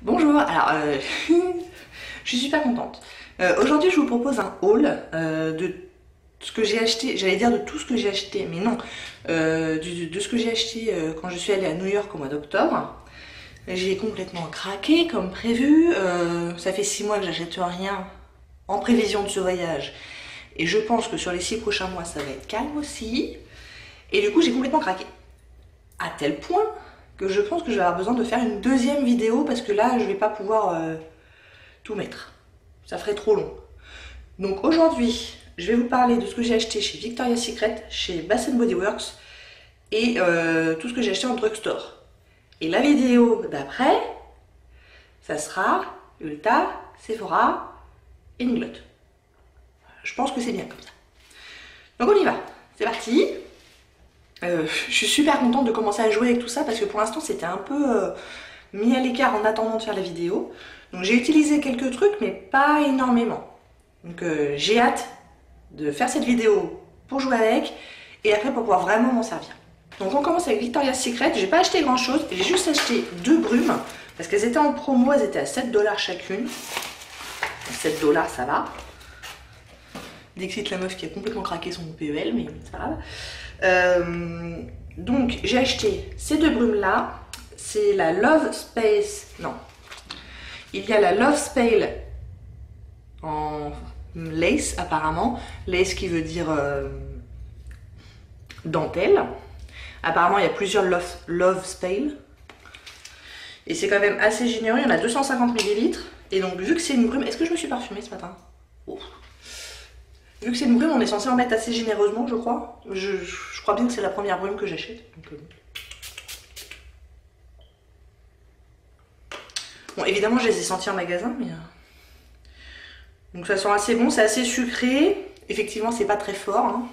Bonjour, alors je suis super contente. Aujourd'hui je vous propose un haul de ce que j'ai acheté, j'allais dire de tout ce que j'ai acheté, mais non, de ce que j'ai acheté quand je suis allée à New York au mois d'octobre. J'ai complètement craqué comme prévu, ça fait 6 mois que j'achète rien en prévision de ce voyage. Et je pense que sur les 6 prochains mois ça va être calme aussi. Et du coup j'ai complètement craqué. À tel point que je pense que je vais avoir besoin de faire une deuxième vidéo parce que là je vais pas pouvoir tout mettre. Ça ferait trop long. Donc aujourd'hui je vais vous parler de ce que j'ai acheté chez Victoria's Secret, chez Bath Body Works et tout ce que j'ai acheté en drugstore. Et la vidéo d'après, ça sera Ulta, Sephora et Inglot. Je pense que c'est bien comme ça. Donc on y va, c'est parti. Je suis super contente de commencer à jouer avec tout ça parce que pour l'instant c'était un peu mis à l'écart en attendant de faire la vidéo. Donc j'ai utilisé quelques trucs mais pas énormément. Donc j'ai hâte de faire cette vidéo pour jouer avec et après pour pouvoir vraiment m'en servir. Donc on commence avec Victoria's Secret. J'ai pas acheté grand chose, j'ai juste acheté 2 brumes parce qu'elles étaient en promo, elles étaient à 7 $ chacune. 7 $ ça va. Dixit la meuf qui a complètement craqué son PEL, mais c'est pas grave. Donc j'ai acheté ces 2 brumes là. C'est la Love Space. Non. Il y a la Love Spale en lace apparemment. Lace qui veut dire dentelle. Apparemment il y a plusieurs Love Spale. Et c'est quand même assez généreux. Il y en a 250 ml. Et donc vu que c'est une brume. Est-ce que je me suis parfumée ce matin? Oh. Vu que c'est une brume, on est censé en mettre assez généreusement, je crois. Je crois bien que c'est la première brume que j'achète. Bon, évidemment, je les ai sentis en magasin, mais... Donc ça sent assez bon, c'est assez sucré. Effectivement, c'est pas très fort. Hein.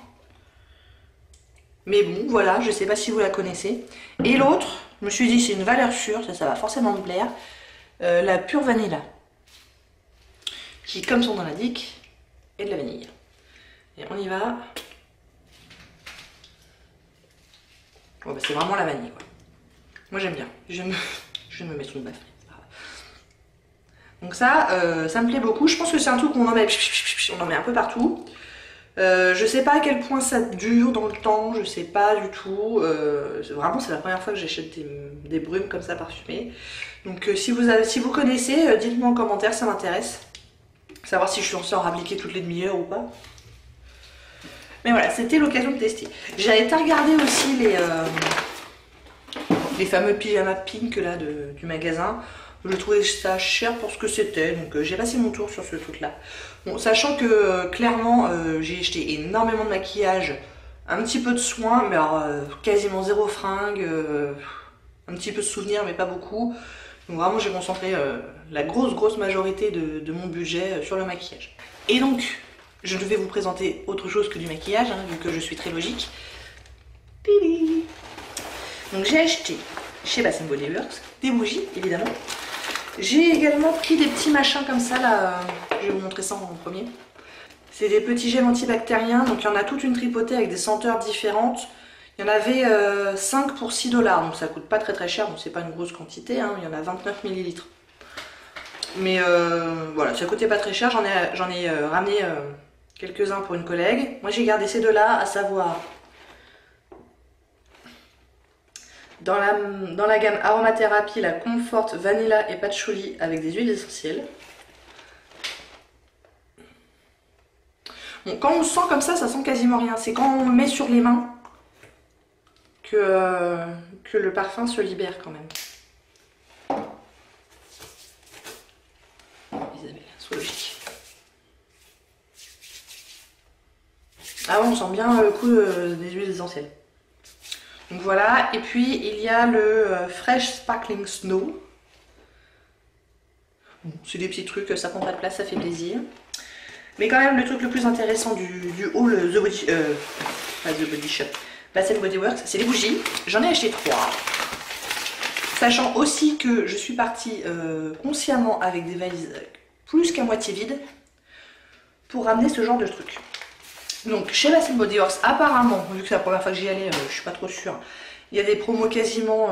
Mais bon, voilà, je sais pas si vous la connaissez. Et l'autre, je me suis dit, c'est une valeur sûre, ça va forcément me plaire. La pure vanilla. Qui, comme son nom l'indique, est de la vanille. Et on y va. Bon, bah, c'est vraiment la vanille, quoi. Moi, j'aime bien. Je vais me mettre une baffe. Donc ça, ça me plaît beaucoup. Je pense que c'est un truc qu'on en met, on en met un peu partout. Je sais pas à quel point ça dure dans le temps, je sais pas du tout. Vraiment, c'est la première fois que j'achète des brumes comme ça parfumées. Donc si vous connaissez, dites-moi en commentaire, ça m'intéresse. Savoir si je suis censée en appliquer toutes les demi-heures ou pas. Mais voilà, c'était l'occasion de tester. J'avais été regarder aussi les fameux pyjamas pink là du magasin. Je trouvais ça cher pour ce que c'était, donc j'ai passé mon tour sur ce truc là. Bon, sachant que clairement j'ai acheté énormément de maquillage, un petit peu de soins, mais alors quasiment zéro fringue, un petit peu de souvenirs mais pas beaucoup. Donc vraiment j'ai concentré la grosse majorité de mon budget sur le maquillage. Et donc je vais vous présenter autre chose que du maquillage, hein, vu que je suis très logique. Pili. Donc j'ai acheté chez Bath Body Works des bougies évidemment. J'ai également pris des petits machins comme ça là, je vais vous montrer ça en premier. C'est des petits gels antibactériens, donc il y en a toute une tripotée avec des senteurs différentes. Il y en avait 5 pour 6 $, donc ça coûte pas très cher, donc c'est pas une grosse quantité, hein. Il y en a 29 ml. Mais voilà, ça coûtait pas très cher, j'en ai ramené quelques-uns pour une collègue. Moi j'ai gardé ces 2 là, à savoir dans la gamme aromathérapie, la Comfort Vanilla et Patchouli avec des huiles essentielles. Bon, quand on sent comme ça sent quasiment rien. C'est quand on le met sur les mains que le parfum se libère quand même. Isabelle, sois logique. Ah ouais, on sent bien le coup des huiles essentielles. Donc voilà, et puis il y a le Fresh Sparkling Snow. Bon, c'est des petits trucs, ça prend pas de place, ça fait plaisir. Mais quand même, le truc le plus intéressant du haul pas The Body Shop, Bath Body Works, c'est les bougies. J'en ai acheté 3. Sachant aussi que je suis partie consciemment avec des valises plus qu'à moitié vides pour ramener ce genre de truc. Donc chez Bath Body Works, apparemment, vu que c'est la première fois que j'y allais, je suis pas trop sûre, Il y a des promos quasiment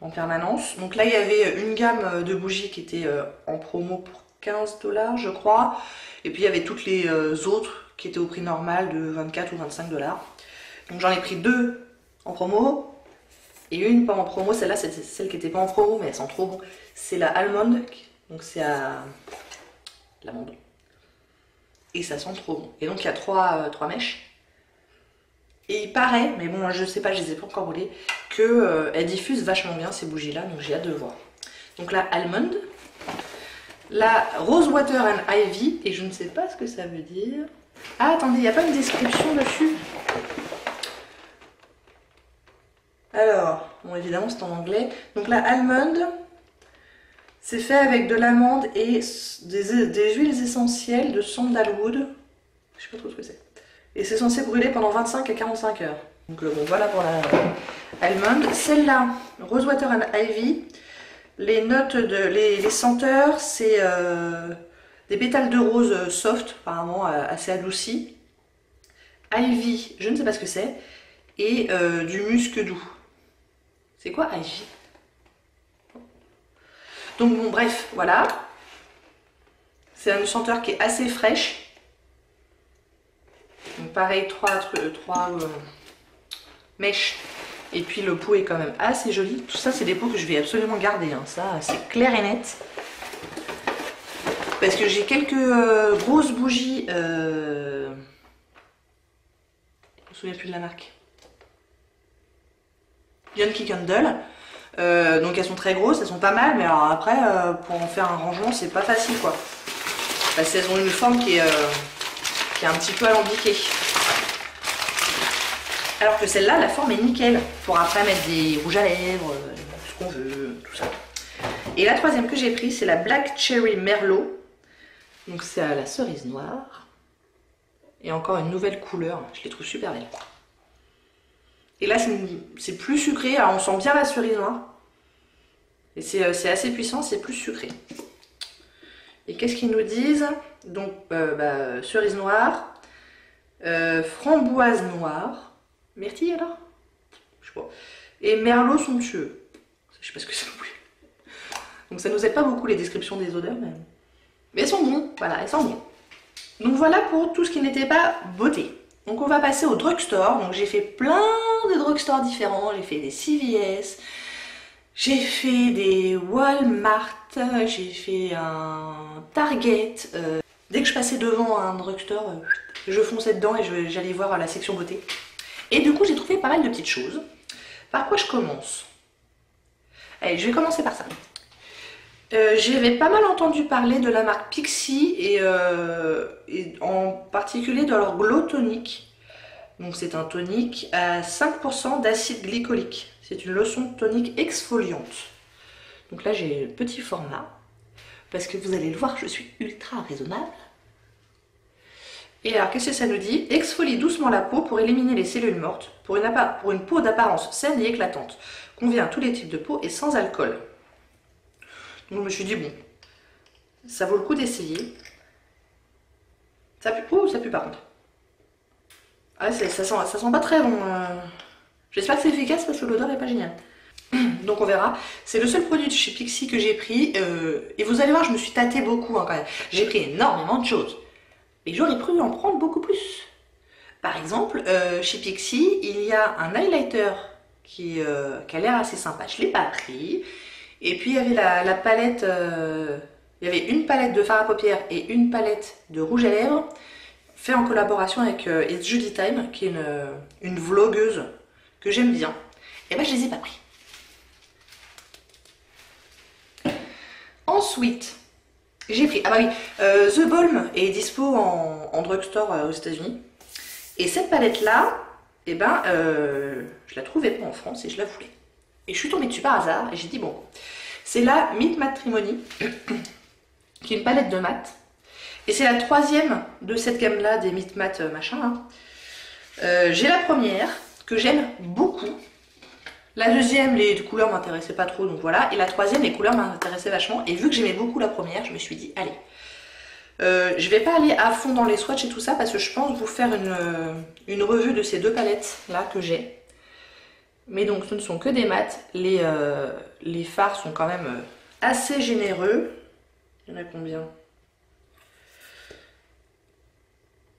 en permanence. Donc là, il y avait une gamme de bougies qui était en promo pour 15 $ je crois. Et puis il y avait toutes les autres qui étaient au prix normal de 24 ou 25 $. Donc j'en ai pris 2 en promo et une pas en promo. Celle-là, c'est celle qui n'était pas en promo, mais elles sont trop bon. C'est la Almond, donc c'est à l'amande. Et ça sent trop bon. Et donc il y a 3 mèches. Et il paraît, mais bon, je sais pas, je les ai pas encore roulées, qu'elles diffusent vachement bien ces bougies-là, donc j'ai hâte de voir. Donc la Almond, la Rosewater and Ivy, et je ne sais pas ce que ça veut dire. Ah, attendez, il n'y a pas une description dessus. Alors, bon, évidemment, c'est en anglais. Donc la Almond, c'est fait avec de l'amande et des huiles essentielles de sandalwood. Je sais pas trop ce que c'est. Et c'est censé brûler pendant 25 à 45 heures. Donc bon, voilà pour la Almond. Celle-là, Rosewater and Ivy, les notes les senteurs, c'est des pétales de rose soft, apparemment assez adoucis. Ivy, je ne sais pas ce que c'est. Et du musc doux. C'est quoi Ivy? Donc bon, bref, voilà. C'est une senteur qui est assez fraîche. Donc pareil, 3 mèches. Et puis le pot est quand même assez joli. Tout ça, c'est des pots que je vais absolument garder. Hein. Ça, c'est clair et net. Parce que j'ai quelques grosses bougies. Je me souviens plus de la marque. Yankee Candle. Donc elles sont très grosses, elles sont pas mal. Mais alors après, pour en faire un rangement, c'est pas facile quoi. Parce qu'elles ont une forme qui est un petit peu alambiquée. Alors que celle-là, la forme est nickel. Pour après mettre des rouges à lèvres, ce qu'on veut, tout ça. Et la troisième que j'ai pris, c'est la Black Cherry Merlot. Donc c'est à la cerise noire. Et encore une nouvelle couleur. Je les trouve super belles. Et là, c'est plus sucré. Alors on sent bien la cerise noire. Et c'est assez puissant, c'est plus sucré. Et qu'est-ce qu'ils nous disent? Donc, cerise noire, framboise noire, myrtille alors? Je sais pas. Et merlot somptueux. Je sais pas ce que c'est non plus. Donc ça nous aide pas beaucoup les descriptions des odeurs, mais elles sont bonnes. Voilà, elles sont bonnes. Donc voilà pour tout ce qui n'était pas beauté. Donc on va passer au drugstore. Donc j'ai fait plein de drugstores différents. J'ai fait des CVS, j'ai fait des Walmart, j'ai fait un Target. Dès que je passais devant un drugstore, je fonçais dedans et j'allais voir la section beauté. Et du coup, j'ai trouvé pas mal de petites choses. Par quoi je commence? Allez, je vais commencer par ça. J'avais pas mal entendu parler de la marque Pixi et en particulier de leur Glow Tonic. Donc c'est un tonique à 5% d'acide glycolique. C'est une lotion tonique exfoliante. Donc là j'ai le petit format. Parce que vous allez le voir, je suis ultra raisonnable. Et alors qu'est-ce que ça nous dit? Exfolie doucement la peau pour éliminer les cellules mortes. Pour une peau d'apparence saine et éclatante. Convient à tous les types de peau et sans alcool. Donc je me suis dit bon, ça vaut le coup d'essayer. Ça pue, oh, ça pue par contre. Ah, ça sent pas très bon. J'espère que c'est efficace parce que l'odeur est pas géniale. Donc on verra. C'est le seul produit de chez Pixi que j'ai pris. Et vous allez voir, je me suis tâtée beaucoup hein, quand même. J'ai pris énormément de choses. Mais j'aurais pu en prendre beaucoup plus. Par exemple, chez Pixi, il y a un highlighter qui a l'air assez sympa. Je ne l'ai pas pris. Et puis il y avait la palette, il y avait une palette de fard à paupières et une palette de rouge à lèvres, fait en collaboration avec It's Judy Time, qui est une vlogueuse que j'aime bien. Et ben je les ai pas pris. Ensuite, j'ai pris, ah bah oui, The Balm est dispo en drugstore aux États-Unis. Et cette palette là, et ben je la trouvais pas en France et je la voulais. Et je suis tombée dessus par hasard et j'ai dit bon, c'est la Meet Matrimony, qui est une palette de mat. Et c'est la troisième de cette gamme-là, des Meet Mat machin. Hein. J'ai la première, que j'aime beaucoup. La deuxième, les couleurs m'intéressaient pas trop, donc voilà. Et la troisième, les couleurs m'intéressaient vachement. Et vu que j'aimais beaucoup la première, je me suis dit, allez. Je vais pas aller à fond dans les swatchs et tout ça, parce que je pense vous faire une revue de ces deux palettes-là que j'ai. Mais donc ce ne sont que des mats. Les fards sont quand même assez généreux. Il y en a combien?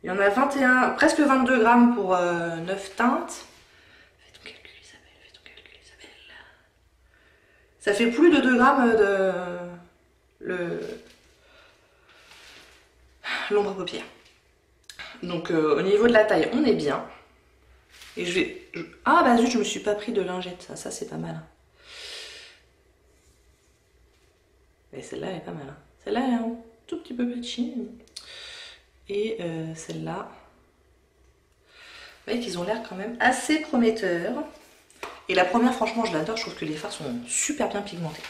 Il y en a 21, presque 22 grammes pour 9 teintes. Fais ton calcul Isabelle, fais ton calcul Isabelle. Ça fait plus de 2 grammes de l'ombre à paupières. Donc au niveau de la taille, on est bien. Et ah bah zut, je me suis pas pris de lingette. Ça c'est pas mal. Et celle-là elle est pas mal. Hein. Celle-là elle est un tout petit peu petite. Et celle-là. Vous voyez qu'ils ont l'air quand même assez prometteurs. Et la première, franchement, je l'adore. Je trouve que les fards sont super bien pigmentés.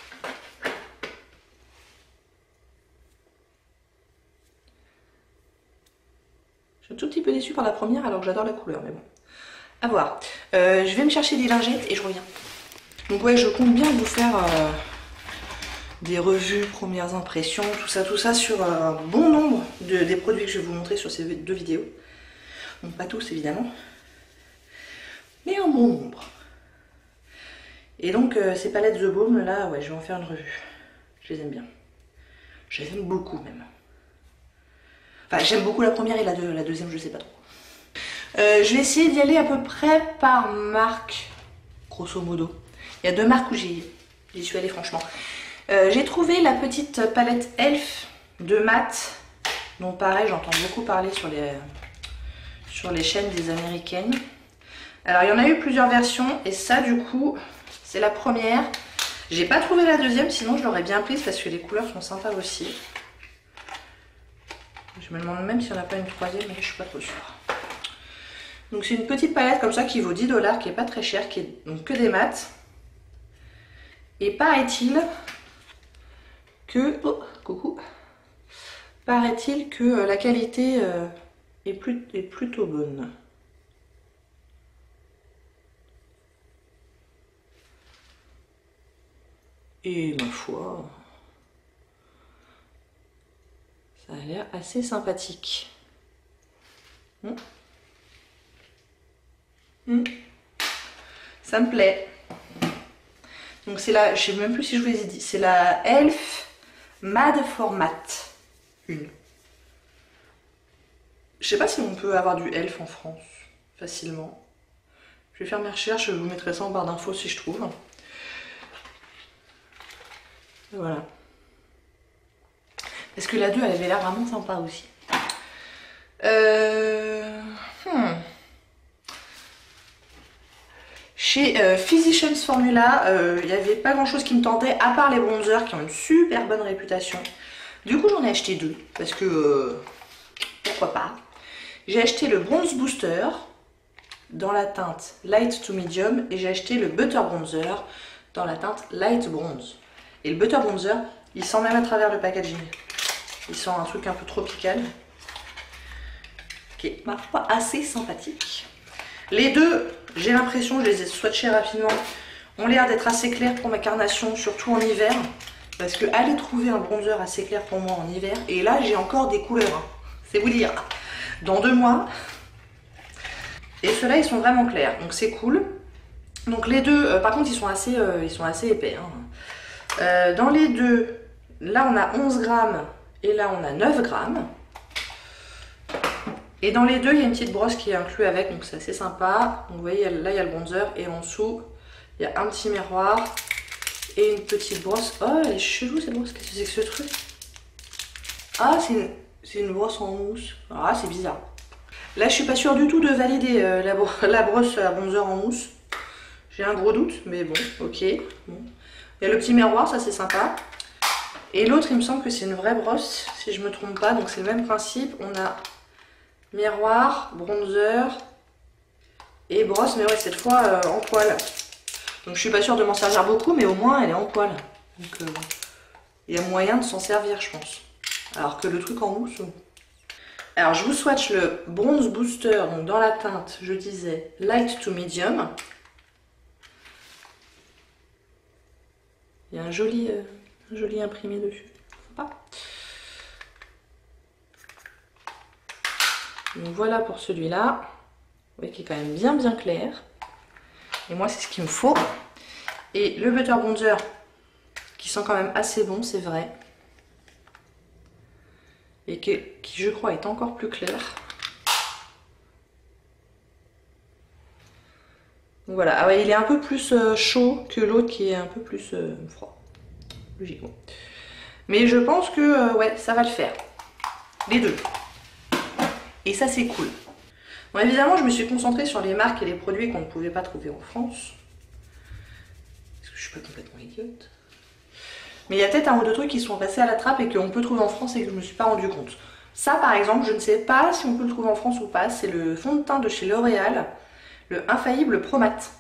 Je suis un tout petit peu déçue par la première alors que j'adore la couleur, mais bon. À voir. Je vais me chercher des lingettes et je reviens. Donc ouais, je compte bien vous faire des revues, premières impressions, tout ça sur un bon nombre des produits que je vais vous montrer sur ces 2 vidéos. Donc pas tous évidemment, mais un bon nombre. Et donc ces palettes The Balm là, ouais, je vais en faire une revue. Je les aime bien. Je les aime beaucoup même. Enfin, j'aime beaucoup la première et la deuxième, je sais pas trop. Je vais essayer d'y aller à peu près par marque, grosso modo. Il y a 2 marques où j'y suis allée franchement. J'ai trouvé la petite palette Elf de mat, dont pareil j'entends beaucoup parler sur les chaînes des américaines. Alors il y en a eu plusieurs versions et ça du coup c'est la première. J'ai pas trouvé la deuxième, sinon je l'aurais bien prise parce que les couleurs sont sympas aussi. Je me demande même s'il n'y en a pas une troisième, mais je suis pas trop sûre. Donc c'est une petite palette comme ça qui vaut 10 $, qui est pas très chère, qui est donc que des mats. Et paraît-il que... Oh, coucou. Paraît-il que la qualité est plutôt bonne. Et ma foi, ça a l'air assez sympathique. Ça me plaît. Donc c'est la, je sais même plus si je vous les ai dit, c'est la Elf Mad Format 1. Je sais pas si on peut avoir du Elf en France facilement. Je vais faire mes recherches, je vous mettrai ça en barre d'infos si je trouve. Voilà. Parce que la 2 elle avait l'air vraiment sympa aussi. Chez Physicians Formula, il n'y avait pas grand chose qui me tentait à part les bronzers qui ont une super bonne réputation. Du coup j'en ai acheté 2 parce que pourquoi pas. J'ai acheté le Bronze Booster dans la teinte Light to Medium et j'ai acheté le Butter Bronzer dans la teinte Light Bronze. Et le Butter Bronzer, il sent même à travers le packaging. Il sent un truc un peu tropical qui est, ma foi, assez sympathique. Les deux, j'ai l'impression, je les ai swatchés rapidement, ont l'air d'être assez clairs pour ma carnation, surtout en hiver. Parce que aller trouver un bronzer assez clair pour moi en hiver, et là j'ai encore des couleurs, hein. C'est vous dire. Dans 2 mois. Et ceux-là ils sont vraiment clairs, donc c'est cool. Donc les deux, par contre ils sont assez épais. Hein. Dans les deux, là on a 11 grammes et là on a 9 grammes. Et dans les deux, il y a une petite brosse qui est inclue avec, donc c'est assez sympa. Donc vous voyez, là il y a le bronzer et en dessous, il y a un petit miroir et une petite brosse. Oh, elle est chelou cette brosse, qu'est-ce que c'est que ce truc? Ah, c'est une brosse en mousse. Ah, c'est bizarre. Là, je suis pas sûre du tout de valider la brosse à bronzer en mousse. J'ai un gros doute, mais bon, ok. Bon. Il y a le petit miroir, ça c'est sympa. Et l'autre, il me semble que c'est une vraie brosse, si je me trompe pas. Donc c'est le même principe. On a miroir, bronzer et brosse, mais ouais, cette fois en poil. Donc je suis pas sûre de m'en servir beaucoup, mais au moins elle est en poil. Donc il y a moyen de s'en servir, je pense. Alors que le truc en mousse... Alors je vous swatch le Bronze Booster, donc dans la teinte, je disais, Light to Medium. Il y a un joli imprimé dessus. Sympa. Donc voilà pour celui-là. Vous voyez qu'il est quand même bien clair. Et moi, c'est ce qu'il me faut. Et le Butter Bronzer, qui sent quand même assez bon, c'est vrai. Et qui, je crois, est encore plus clair. Donc voilà, ah ouais, il est un peu plus chaud que l'autre qui est un peu plus froid, logiquement. Mais je pense que ouais, ça va le faire, les deux. Et ça c'est cool. Bon, évidemment, je me suis concentrée sur les marques et les produits qu'on ne pouvait pas trouver en France. Parce que je suis pas complètement idiote. Mais il y a peut-être un ou deux trucs qui sont passés à la trappe et qu'on peut trouver en France et que je me suis pas rendu compte. Ça par exemple, je ne sais pas si on peut le trouver en France ou pas, c'est le fond de teint de chez L'Oréal. Le Infaillible Pro Mat.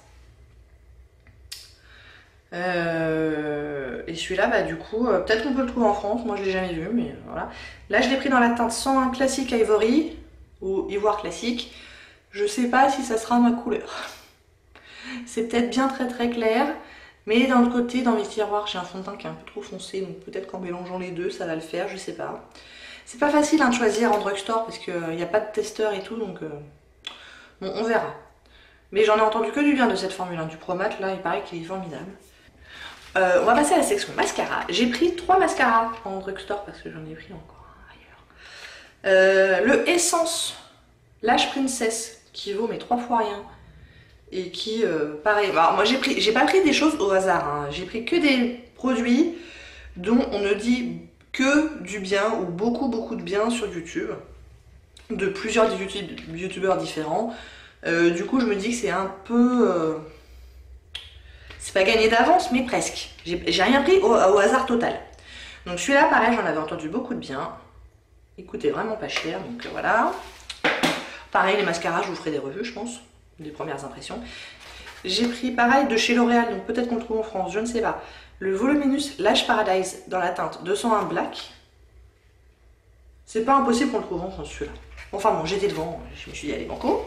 Et celui-là, bah du coup, peut-être qu'on peut le trouver en France, moi je l'ai jamais vu, mais voilà. Là je l'ai pris dans la teinte 101 classique Ivory, ou Ivoire classique. Je sais pas si ça sera ma couleur. C'est peut-être bien très clair, mais d'un autre côté, dans mes tiroirs, j'ai un fond de teint qui est un peu trop foncé, donc peut-être qu'en mélangeant les deux, ça va le faire, je sais pas. C'est pas facile hein, de choisir en drugstore, parce qu'il n'y a pas de testeur et tout, donc bon, on verra. Mais j'en ai entendu que du bien de cette Formule 1 du Pro Mat, là il paraît qu'il est formidable. On va passer à la section mascara. J'ai pris 3 mascaras en drugstore parce que j'en ai pris encore ailleurs. Le Essence Lash Princess qui vaut mais 3 fois rien. Et qui, pareil, alors moi j'ai pas pris des choses au hasard, hein. J'ai pris que des produits dont on ne dit que du bien ou beaucoup de bien sur YouTube. De plusieurs youtubeurs différents. Du coup je me dis que c'est un peu... c'est pas gagné d'avance mais presque. J'ai rien pris au hasard total. Donc celui-là pareil j'en avais entendu beaucoup de bien. Il coûtait vraiment pas cher donc voilà. Pareil les mascaras je vous ferai des revues je pense. Des premières impressions. J'ai pris pareil de chez L'Oréal donc peut-être qu'on le trouve en France, je ne sais pas. Le Voluminous Lash Paradise dans la teinte 201 Black. C'est pas impossible qu'on le trouve en France celui-là. Enfin bon, j'étais devant, je me suis dit allez banco.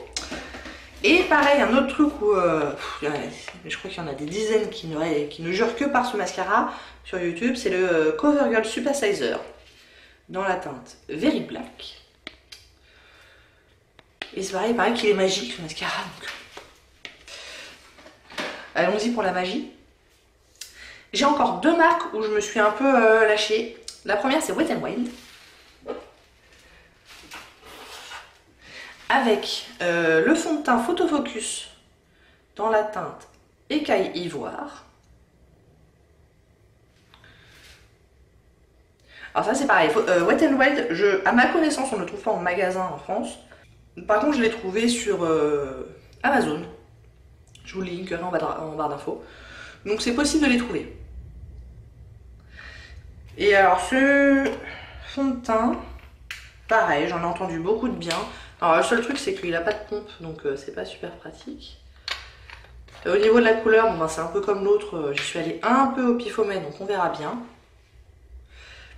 Et pareil, un autre truc où je crois qu'il y en a des dizaines qui ne jurent que par ce mascara sur YouTube, c'est le CoverGirl Super Sizer dans la teinte Very Black. Et c'est pareil, il paraît qu'il est magique ce mascara. Donc... allons-y pour la magie. J'ai encore 2 marques où je me suis un peu lâchée. La première c'est Wet n Wild. Avec le fond de teint Photo Focus dans la teinte Écaille Ivoire. Alors ça c'est pareil, Wet n Wild, à ma connaissance on ne le trouve pas en magasin en France. Par contre je l'ai trouvé sur Amazon. Je vous le linkerai en barre d'infos. Donc c'est possible de les trouver. Et alors ce fond de teint, pareil, j'en ai entendu beaucoup de bien. Alors le seul truc c'est qu'il n'a pas de pompe, donc c'est pas super pratique. Au niveau de la couleur, bon, ben, c'est un peu comme l'autre, j'y suis allée un peu au pifomètre, donc on verra bien.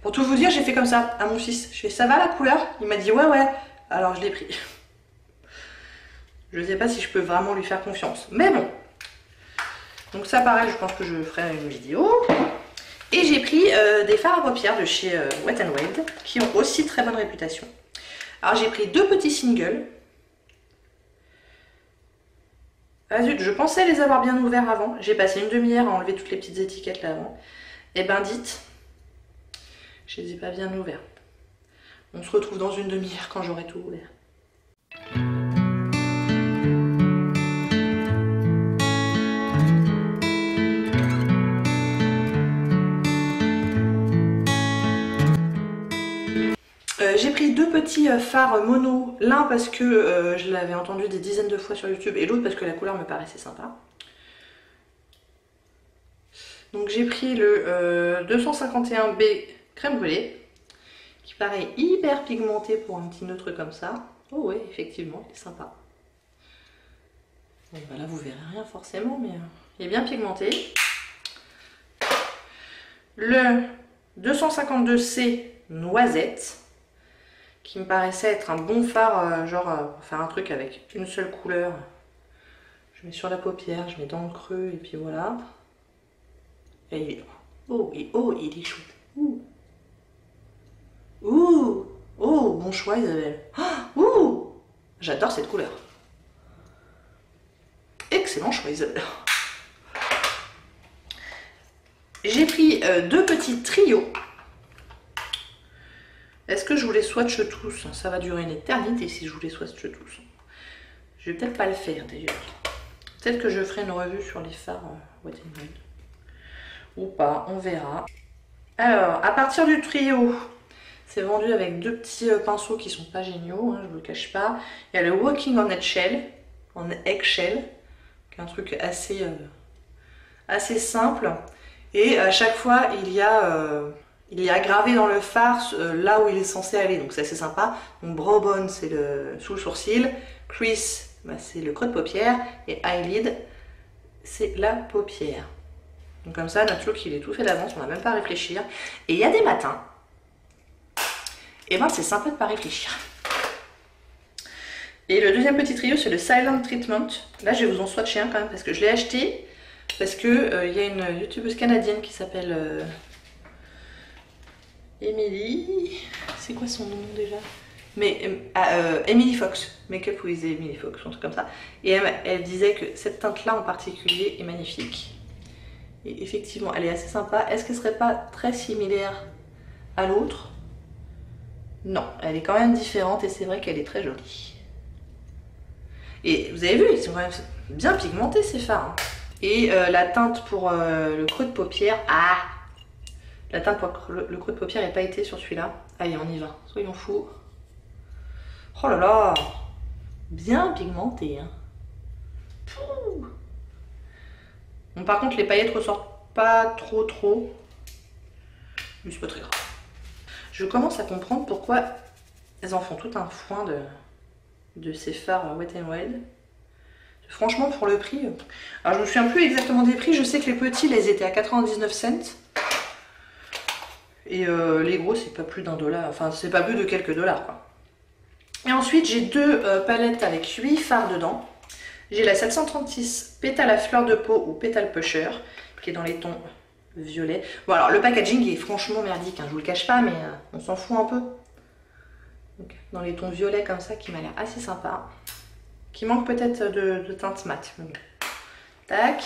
Pour tout vous dire, j'ai fait comme ça à mon fils. Je fais ça va la couleur? Il m'a dit ouais, alors je l'ai pris. Je sais pas si je peux vraiment lui faire confiance, mais bon. Donc ça pareil, je pense que je ferai une vidéo. Et j'ai pris des fards à paupières de chez Wet n Wild, qui ont aussi très bonne réputation. Alors j'ai pris 2 petits singles. Ah zut, je pensais les avoir bien ouverts avant. J'ai passé une demi-heure à enlever toutes les petites étiquettes là avant. Et ben dites, je les ai pas bien ouverts. On se retrouve dans une demi-heure quand j'aurai tout ouvert. J'ai pris 2 petits fards mono, l'un parce que je l'avais entendu des dizaines de fois sur YouTube et l'autre parce que la couleur me paraissait sympa. Donc j'ai pris le 251B crème brûlée, qui paraît hyper pigmenté pour un petit neutre comme ça. Oh ouais, effectivement, il est sympa. Bon bah là vous verrez rien forcément, mais il est bien pigmenté. Le 252C noisette, qui me paraissait être un bon fard, genre pour faire un truc avec une seule couleur. Je mets sur la paupière, je mets dans le creux et puis voilà. Et il est... oh, il est chou. Oh, bon choix Isabelle. J'adore cette couleur. excellent choix, Isabelle. J'ai pris deux petits trios. Est-ce que je vous les swatche tous? Ça va durer une éternité si je vous les swatche tous. Je vais peut-être pas le faire d'ailleurs. Peut-être que je ferai une revue sur les fards Wet n Wild. Ou pas, on verra. Alors, à partir du trio, c'est vendu avec deux petits pinceaux qui sont pas géniaux, hein, je vous le cache pas. Il y a le Walking on Eggshell, qui est un truc assez simple. Et à chaque fois, il y a gravé dans le fard là où il est censé aller, donc c'est assez sympa. Donc Browbone, c'est sous le sourcil, Crease, bah, c'est le creux de paupière, et Eyelid, c'est la paupière. Donc comme ça, notre look il est tout fait d'avance, on n'a même pas à réfléchir. Et il y a des matins, et ben c'est sympa de pas réfléchir. Et le deuxième petit trio, c'est le Silent Treatment. Là, je vais vous en swatcher un quand même, parce que je l'ai acheté, parce que il y a une youtubeuse canadienne qui s'appelle Emily. C'est quoi son nom déjà? Mais Emily Fox, Make-up with Emily Fox, un truc comme ça. Et elle disait que cette teinte-là en particulier est magnifique. Et effectivement, elle est assez sympa. Est-ce qu'elle serait pas très similaire à l'autre? Non, elle est quand même différente et c'est vrai qu'elle est très jolie. Et vous avez vu, ils sont quand même bien pigmentés ces fards. Hein. Et la teinte pour le creux de paupière, la teinte pour le creux de paupière n'est pas été sur celui-là. Allez, on y va, soyons fous. Oh là là, bien pigmenté. Hein. Bon, par contre, les paillettes ressortent pas trop. Mais c'est pas très grave. Je commence à comprendre pourquoi elles en font tout un foin de ces fards Wet n Wild. Franchement, pour le prix... Alors, je me souviens plus exactement des prix. Je sais que les petits, les étaient à 99 cents. Et les gros, c'est pas plus d'$1. Enfin, c'est pas plus de quelques dollars, quoi. Et ensuite, j'ai deux palettes avec 8 fards dedans. J'ai la 736 Pétale à fleur de peau ou Pétale Pusher, qui est dans les tons violets. Bon, alors, le packaging est franchement merdique, hein, je vous le cache pas, mais on s'en fout un peu. Donc, dans les tons violets comme ça, qui m'a l'air assez sympa. Qui manque peut-être de teinte mat. Tac.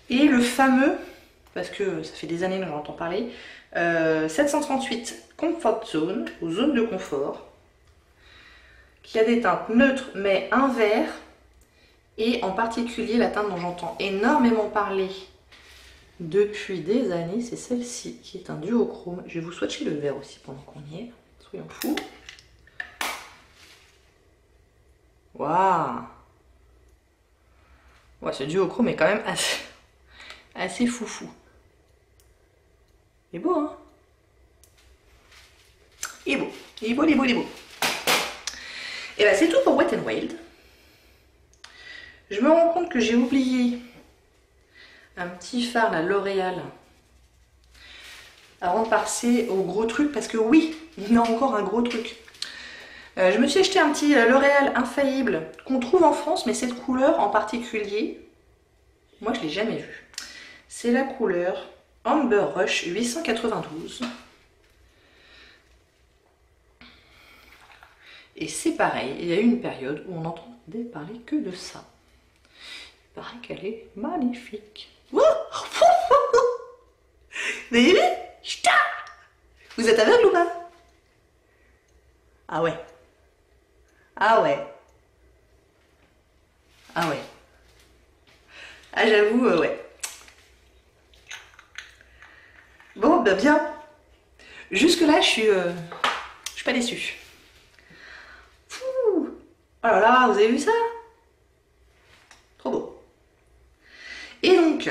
Et le fameux, parce que ça fait des années que j'en entends parler, 738 Comfort Zone, ou zone de confort, qui a des teintes neutres mais un vert, et en particulier la teinte dont j'entends énormément parler depuis des années, c'est celle-ci, qui est un duochrome. Je vais vous swatcher le vert aussi pendant qu'on y est, soyons fous. Waouh! Ouais, ce duochrome est quand même assez foufou. Il est beau, hein? Il est beau, il est beau, il est beau, il est beau. Et bah c'est tout pour Wet n Wild. Je me rends compte que j'ai oublié un petit fard, la L'Oréal, avant de passer au gros truc, parce que oui, il y a encore un gros truc. Je me suis acheté un petit L'Oréal Infaillible qu'on trouve en France, mais cette couleur en particulier, moi je l'ai jamais vue. C'est la couleur Amber Rush 892. Et c'est pareil, il y a eu une période où on n'entendait parler que de ça. Il paraît qu'elle est magnifique. Vous avez vu? Vous êtes aveugle ou pas? Ah ouais. Ah ouais. Ah ouais. Ah j'avoue, ouais. Bon, bah bien. Jusque là, je suis pas déçue. Fouh. Oh là là, vous avez vu ça? Trop beau. Et donc,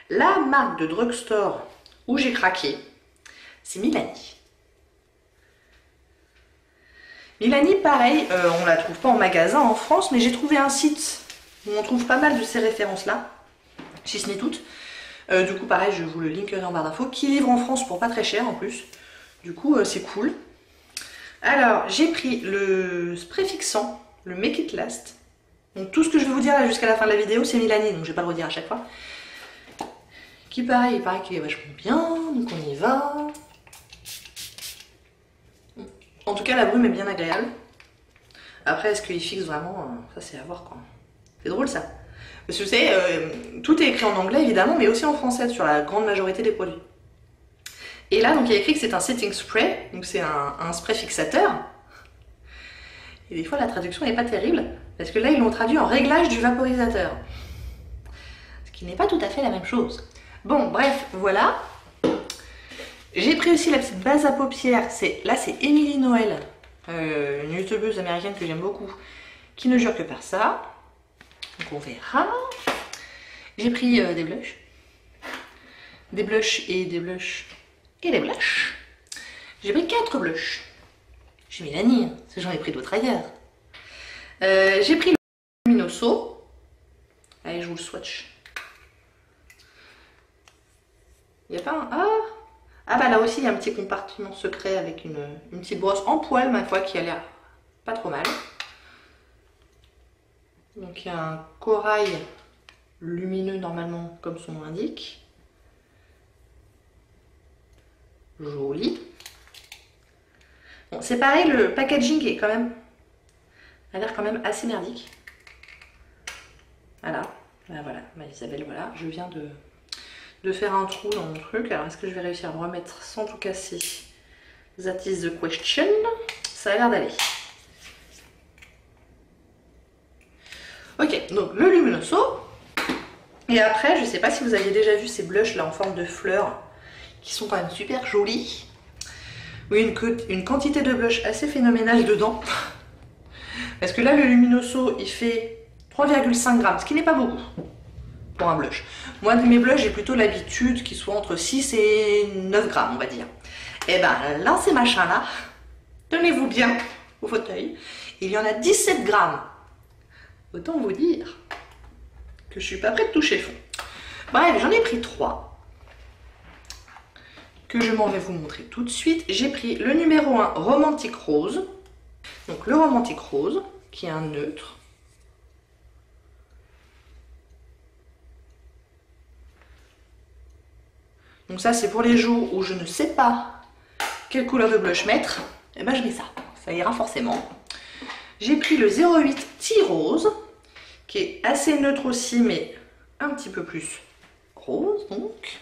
la marque de drugstore où j'ai craqué, c'est Milani. Milani, pareil, on la trouve pas en magasin en France, mais j'ai trouvé un site où on trouve pas mal de ces références-là, si ce n'est toutes. Du coup, pareil, je vous le linkerai en barre d'infos, qui livre en France pour pas très cher en plus. Du coup, c'est cool. Alors, j'ai pris le spray fixant, le Make It Last. Donc, tout ce que je vais vous dire là jusqu'à la fin de la vidéo, c'est Milani, donc je vais pas le redire à chaque fois. Qui, pareil, il paraît qu'il est vachement bien, donc on y va. En tout cas, la brume est bien agréable. Après, est-ce qu'il fixe vraiment? Ça, c'est à voir, quoi. C'est drôle ça. Parce que vous savez, tout est écrit en anglais évidemment, mais aussi en français sur la grande majorité des produits. Et là, donc il y a écrit que c'est un setting spray, donc c'est un spray fixateur. Et des fois, la traduction n'est pas terrible, parce que là, ils l'ont traduit en réglage du vaporisateur. Ce qui n'est pas tout à fait la même chose. Bon, bref, voilà. J'ai pris aussi la petite base à paupières. Là, c'est Emily Noël, une youtubeuse américaine que j'aime beaucoup, qui ne jure que par ça. Donc on verra. J'ai pris des blushs. Des blushs et des blushs et des blushs. J'ai pris 4 blushs. J'ai mis Mélanie, parce que j'en ai pris d'autres ailleurs. J'ai pris le Luminoso. Allez, je vous le swatch. Il n'y a pas un... Ah bah là aussi, il y a un petit compartiment secret avec une petite brosse en poil, ma foi, qui a l'air pas trop mal. Donc il y a un corail lumineux normalement, comme son nom l'indique. Joli. Bon, c'est pareil, le packaging est quand même... a l'air quand même assez merdique. Voilà. Voilà, bah, Isabelle, voilà, je viens de faire un trou dans mon truc. Alors, est-ce que je vais réussir à me remettre sans tout casser? That is the question. Ça a l'air d'aller. Ok, donc le Luminoso. Et après, je sais pas si vous aviez déjà vu ces blushs là en forme de fleurs, qui sont quand même super jolis. Oui, une quantité de blush assez phénoménale dedans. Parce que là, le Luminoso, il fait 3,5 grammes, ce qui n'est pas beaucoup pour un blush. Moi, de mes blushs, j'ai plutôt l'habitude qu'ils soient entre 6 et 9 grammes, on va dire. Et ben là, ces machins-là, tenez-vous bien au fauteuil, il y en a 17 grammes. Autant vous dire que je suis pas prête de toucher le fond. Bref, j'en ai pris 3 que je m'en vais vous montrer tout de suite. J'ai pris le numéro 1, Romantic Rose. Donc le Romantic Rose, qui est un neutre. Donc ça, c'est pour les jours où je ne sais pas quelle couleur de blush mettre. Et ben je mets ça, ça ira forcément. J'ai pris le 08 Tea Rose, qui est assez neutre aussi, mais un petit peu plus rose, donc.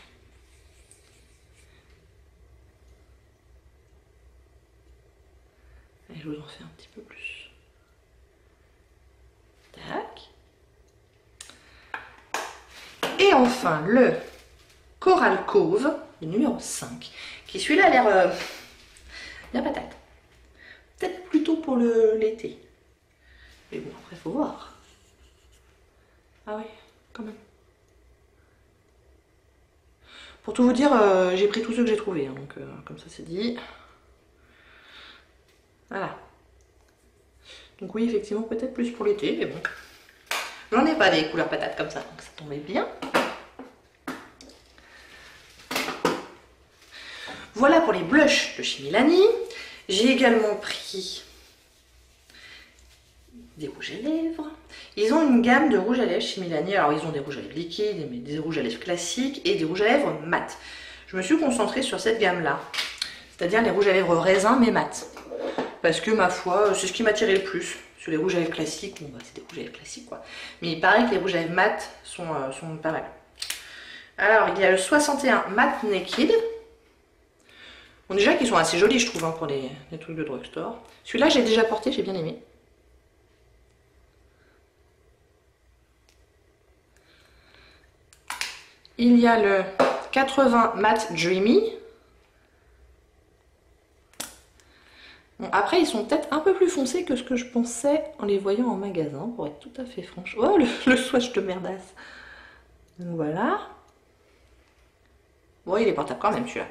Et je vous en fais un petit peu plus. Tac. Et enfin, le Coral Cove, le numéro 5, qui celui-là a l'air bien patate. Peut-être plutôt pour l'été. Mais bon, après, faut voir. Ah oui, quand même. Pour tout vous dire, j'ai pris tous ceux que j'ai trouvés, hein, donc comme ça c'est dit. Voilà. Donc oui, effectivement, peut-être plus pour l'été, mais bon. J'en ai pas des couleurs patates comme ça, donc ça tombait bien. Voilà pour les blushs de chez Milani. J'ai également pris des rouges à lèvres. Ils ont une gamme de rouges à lèvres chez Milani. Alors ils ont des rouges à lèvres liquides, des rouges à lèvres classiques et des rouges à lèvres mat. Je me suis concentrée sur cette gamme-là, c'est-à-dire les rouges à lèvres raisin mais mat. Parce que ma foi, c'est ce qui m'attirait le plus. Sur les rouges à lèvres classiques, bon bah c'est des rouges à lèvres classiques quoi. Mais il paraît que les rouges à lèvres mat sont pas mal. Alors il y a le 61 Matte Naked. Bon, déjà qu'ils sont assez jolis je trouve hein, pour les trucs de drugstore. Celui-là j'ai déjà porté, j'ai bien aimé. Il y a le 80 Matte Dreamy. Bon, après ils sont peut-être un peu plus foncés que ce que je pensais en les voyant en magasin, pour être tout à fait franche. Oh le swatch de merdasse. Donc voilà. Bon il est portable quand même celui-là.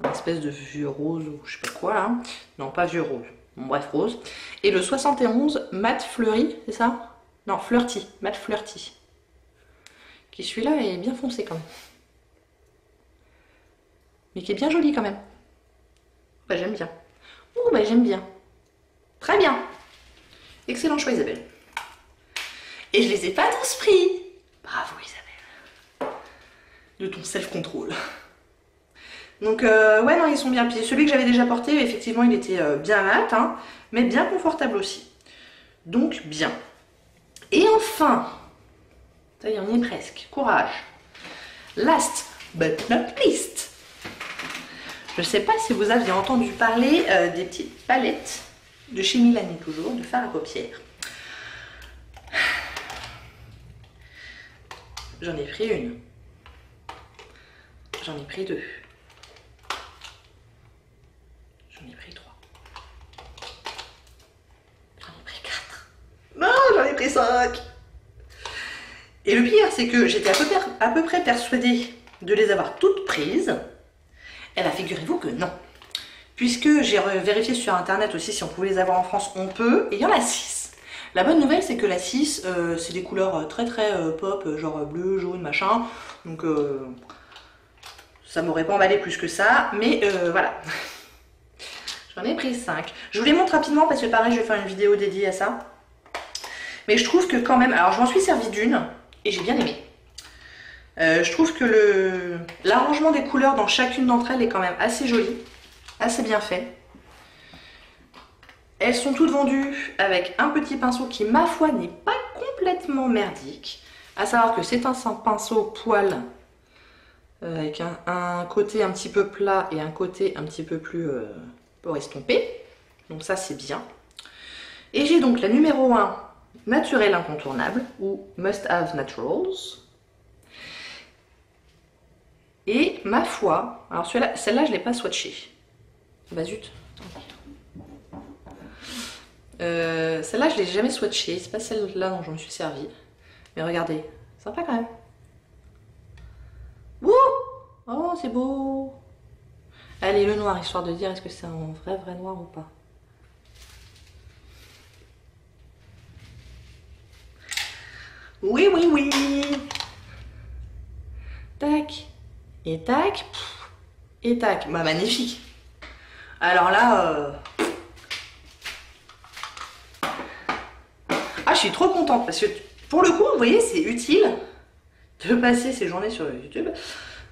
Une espèce de vieux rose ou je sais pas quoi là. Non pas vieux rose. Bon bref rose. Et le 71 Matte Fleuri, c'est ça? Non Flirty, Matte Flirty. Qui celui-là est bien foncé quand même. Mais qui est bien joli quand même. Bah j'aime bien. Ouh bah j'aime bien. Très bien. Excellent choix Isabelle. Et je les ai pas tous pris. Bravo Isabelle. De ton self-control. Donc ouais non ils sont bien. Puis celui que j'avais déjà porté effectivement il était bien mat hein, mais bien confortable aussi. Donc bien. Et enfin, ça y est, on y est presque. Courage. Last but not least. Je ne sais pas si vous aviez entendu parler des petites palettes de chez Milani toujours, de fard à paupières. J'en ai pris une. J'en ai pris deux. J'en ai pris trois. J'en ai pris quatre. Non, j'en ai pris cinq. Et le pire, c'est que j'étais à peu près persuadée de les avoir toutes prises. Et là, figurez-vous que non. Puisque j'ai vérifié sur internet aussi si on pouvait les avoir en France, on peut. Et il y en a 6. La bonne nouvelle, c'est que la 6, c'est des couleurs très pop, genre bleu, jaune, machin. Donc, ça m'aurait pas emballé plus que ça. Mais voilà. J'en ai pris 5. Je vous les montre rapidement parce que pareil, je vais faire une vidéo dédiée à ça. Mais je trouve que quand même... Alors, je m'en suis servi d'une et j'ai bien aimé. Je trouve que l'arrangement des couleurs dans chacune d'entre elles est quand même assez joli. Assez bien fait. Elles sont toutes vendues avec un petit pinceau qui, ma foi, n'est pas complètement merdique. À savoir que c'est un pinceau poil avec un côté un petit peu plat et un côté un petit peu plus pour estomper. Donc ça, c'est bien. Et j'ai donc la numéro 1, naturel incontournable, ou Must Have Naturals. Et ma foi, alors celle-là, je ne l'ai pas swatchée. Bah zut. Celle-là, je l'ai jamais swatchée. C'est pas celle-là dont je me suis servi. Mais regardez, sympa quand même. Wouh! Oh, c'est beau! Allez, le noir, histoire de dire est-ce que c'est un vrai noir ou pas. Oui, oui, oui! Tac! Et tac! Et tac! Bah, magnifique! Alors là... Ah, je suis trop contente parce que pour le coup, vous voyez, c'est utile de passer ces journées sur YouTube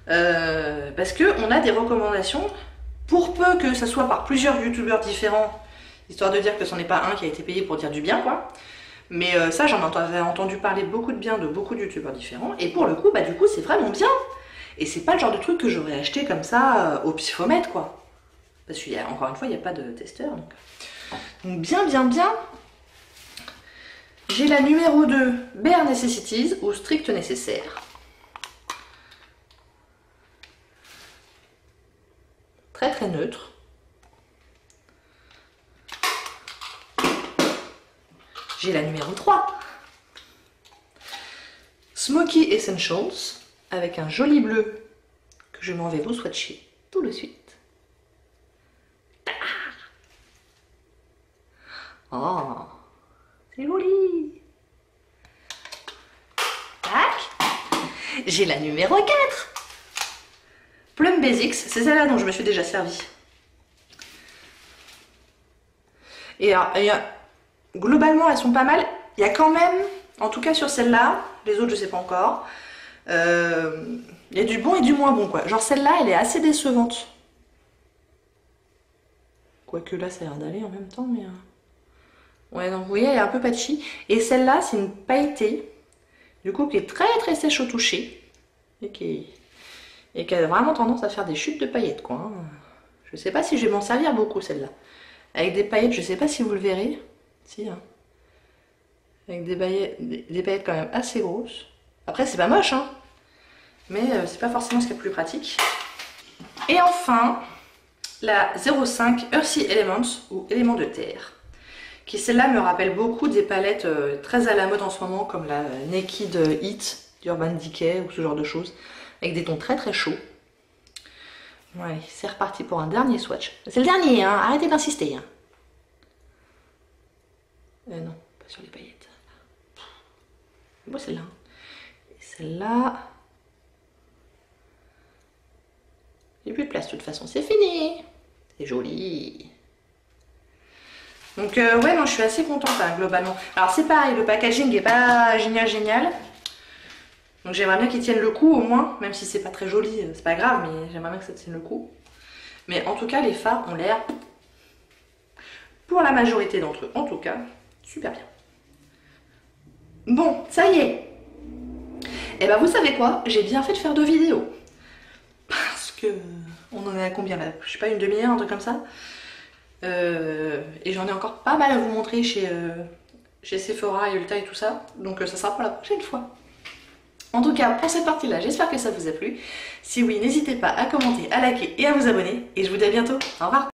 parce qu'on a des recommandations pour peu que ça soit par plusieurs youtubeurs différents, histoire de dire que ce n'est pas un qui a été payé pour dire du bien, quoi. Mais ça, j'en avais entendu parler beaucoup de bien de beaucoup de youtubeurs différents et pour le coup, bah du coup, c'est vraiment bien. Et c'est pas le genre de truc que j'aurais acheté comme ça au pifomètre, quoi. Parce qu'encore une fois, il n'y a pas de testeur. Donc bien. J'ai la numéro 2, Bare Necessities ou Strict Nécessaire. Très neutre. J'ai la numéro 3, Smoky Essentials, avec un joli bleu que je m'en vais vous swatcher tout de suite. Oh, c'est joli. Tac. J'ai la numéro 4. Plum Basics, c'est celle-là dont je me suis déjà servi. Et alors, globalement, elles sont pas mal. Il y a quand même, en tout cas sur celle-là, les autres je sais pas encore, il y a du bon et du moins bon, quoi. Genre celle-là, elle est assez décevante. Quoique là, ça a l'air d'aller en même temps, mais... Ouais, donc vous voyez, elle est un peu patchy. Et celle-là, c'est une pailletée, du coup, qui est très sèche au toucher. Et qui a vraiment tendance à faire des chutes de paillettes, quoi. Hein. Je sais pas si je vais m'en servir beaucoup, celle-là. Avec des paillettes, je sais pas si vous le verrez. Si, hein. Avec des paillettes quand même assez grosses. Après, c'est pas moche, hein. Mais c'est pas forcément ce qui est le plus pratique. Et enfin, la 05 Earthy Elements, ou éléments de terre. Qui celle-là me rappelle beaucoup des palettes très à la mode en ce moment, comme la Naked Heat d'Urban Decay ou ce genre de choses, avec des tons très chauds. Ouais, c'est reparti pour un dernier swatch. C'est le dernier, hein, arrêtez d'insister. Hein. Non, pas sur les paillettes. C'est beau celle-là. Et celle-là... J'ai plus de place de toute façon, c'est fini. C'est joli. Donc ouais, non, je suis assez contente hein, globalement. Alors c'est pareil, le packaging est pas génial. Donc j'aimerais bien qu'il tienne le coup au moins, même si c'est pas très joli, c'est pas grave, mais j'aimerais bien que ça tienne le coup. Mais en tout cas, les fards ont l'air, pour la majorité d'entre eux en tout cas, super bien. Bon, ça y est. Et bah vous savez quoi, j'ai bien fait de faire 2 vidéos. Parce que... on en est à combien là? Je sais pas, une demi-heure, un truc comme ça. Et j'en ai encore pas mal à vous montrer chez Sephora et Ulta et tout ça. Donc ça sera pour la prochaine fois. En tout cas, pour cette partie-là, j'espère que ça vous a plu. Si oui, n'hésitez pas à commenter, à liker et à vous abonner. Et je vous dis à bientôt. Au revoir.